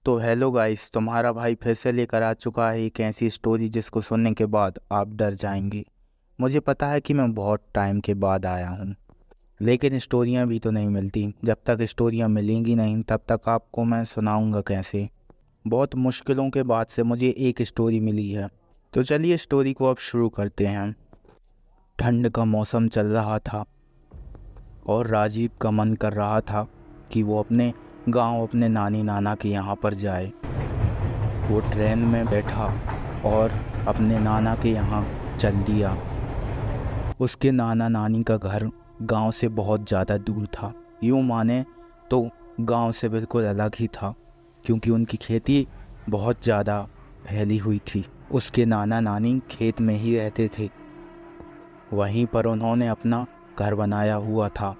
तो hello guys, तुम्हारा भाई फिर से लेकर आ चुका है एक ऐसी स्टोरी जिसको सुनने के बाद आप डर जाएंगे। मुझे पता है कि मैं बहुत टाइम के बाद आया हूँ, लेकिन स्टोरियाँ भी तो नहीं मिलती। जब तक स्टोरियाँ मिलेंगी नहीं तब तक आपको मैं सुनाऊँगा कैसे। बहुत मुश्किलों के बाद से मुझे एक स्टोरी मिली है। तो चलिए स्टोरी को अब शुरू करते हैं। ठंड का मौसम चल रहा था और राजीव का मन कर रहा था कि वो अपने गांव अपने नानी नाना के यहाँ पर जाए। वो ट्रेन में बैठा और अपने नाना के यहाँ चल दिया। उसके नाना नानी का घर गांव से बहुत ज़्यादा दूर था। यूँ माने तो गांव से बिल्कुल अलग ही था, क्योंकि उनकी खेती बहुत ज़्यादा फैली हुई थी। उसके नाना नानी खेत में ही रहते थे। वहीं पर उन्होंने अपना घर बनाया हुआ था।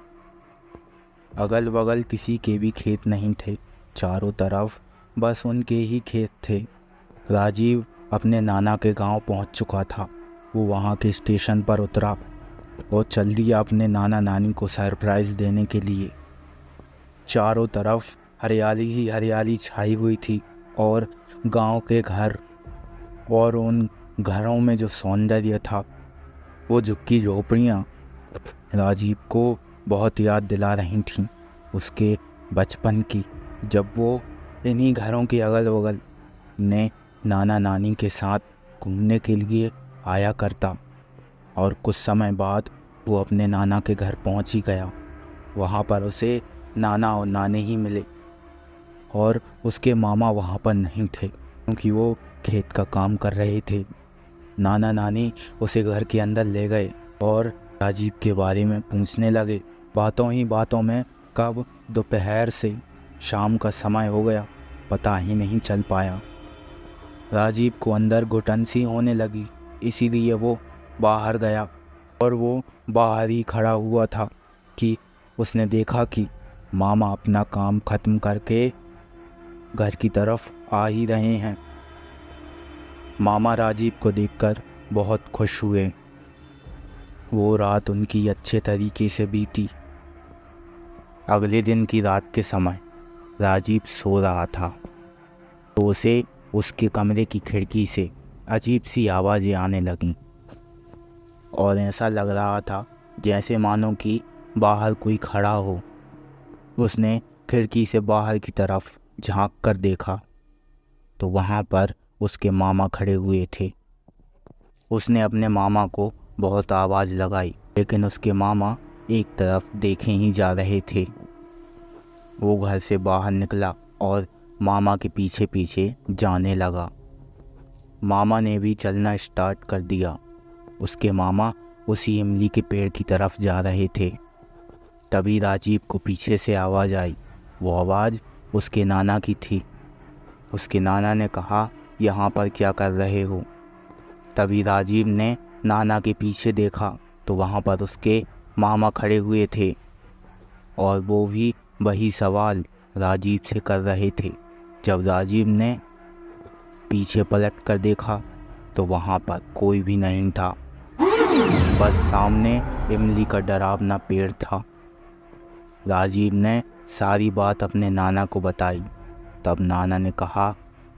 अगल बगल किसी के भी खेत नहीं थे, चारों तरफ बस उनके ही खेत थे। राजीव अपने नाना के गांव पहुंच चुका था। वो वहां के स्टेशन पर उतरा और चल दिया अपने नाना नानी को सरप्राइज़ देने के लिए। चारों तरफ हरियाली ही हरियाली छाई हुई थी और गांव के घर और उन घरों में जो सौंदर्य था, वो झुग्गी झोपड़ियाँ राजीव को बहुत याद दिला रही थीं उसके बचपन की, जब वो इन्हीं घरों के अगल बगल ने नाना नानी के साथ घूमने के लिए आया करता। और कुछ समय बाद वो अपने नाना के घर पहुंच ही गया। वहां पर उसे नाना और नानी ही मिले और उसके मामा वहां पर नहीं थे, क्योंकि वो खेत का काम कर रहे थे। नाना नानी उसे घर के अंदर ले गए और राजीव के बारे में पूछने लगे। बातों ही बातों में कब दोपहर से शाम का समय हो गया, पता ही नहीं चल पाया। राजीव को अंदर घुटन सी होने लगी, इसीलिए वो बाहर गया और वो बाहर ही खड़ा हुआ था कि उसने देखा कि मामा अपना काम ख़त्म करके घर की तरफ आ ही रहे हैं। मामा राजीव को देखकर बहुत खुश हुए। वो रात उनकी अच्छे तरीके से बीती। अगले दिन की रात के समय राजीव सो रहा था तो उसे उसके कमरे की खिड़की से अजीब सी आवाज़ें आने लगीं और ऐसा लग रहा था जैसे मानो कि बाहर कोई खड़ा हो। उसने खिड़की से बाहर की तरफ झांक कर देखा तो वहाँ पर उसके मामा खड़े हुए थे। उसने अपने मामा को बहुत आवाज़ लगाई, लेकिन उसके मामा एक तरफ देखे ही जा रहे थे। वो घर से बाहर निकला और मामा के पीछे पीछे जाने लगा। मामा ने भी चलना स्टार्ट कर दिया। उसके मामा उसी इमली के पेड़ की तरफ जा रहे थे। तभी राजीव को पीछे से आवाज़ आई। वो आवाज़ उसके नाना की थी। उसके नाना ने कहा, यहाँ पर क्या कर रहे हो? तभी राजीव ने नाना के पीछे देखा तो वहाँ पर उसके मामा खड़े हुए थे और वो भी वही सवाल राजीव से कर रहे थे। जब राजीव ने पीछे पलट कर देखा तो वहाँ पर कोई भी नहीं था, बस सामने इमली का डरावना पेड़ था। राजीव ने सारी बात अपने नाना को बताई। तब नाना ने कहा,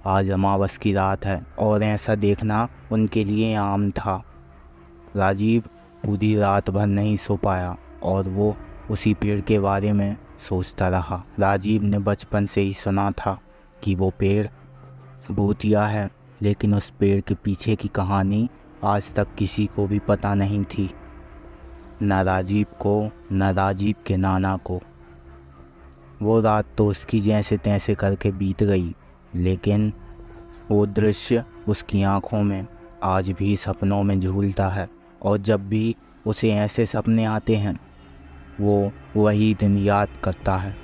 आज अमावस की रात है और ऐसा देखना उनके लिए आम था। राजीव पूरी रात भर नहीं सो पाया और वो उसी पेड़ के बारे में सोचता रहा। राजीव ने बचपन से ही सुना था कि वो पेड़ भूतिया है, लेकिन उस पेड़ के पीछे की कहानी आज तक किसी को भी पता नहीं थी, न राजीव को न राजीव के नाना को। वो रात तो उसकी जैसे तैसे करके बीत गई, लेकिन वो दृश्य उसकी आंखों में आज भी सपनों में झूलता है और जब भी उसे ऐसे सपने आते हैं वो वही दिन याद करता है।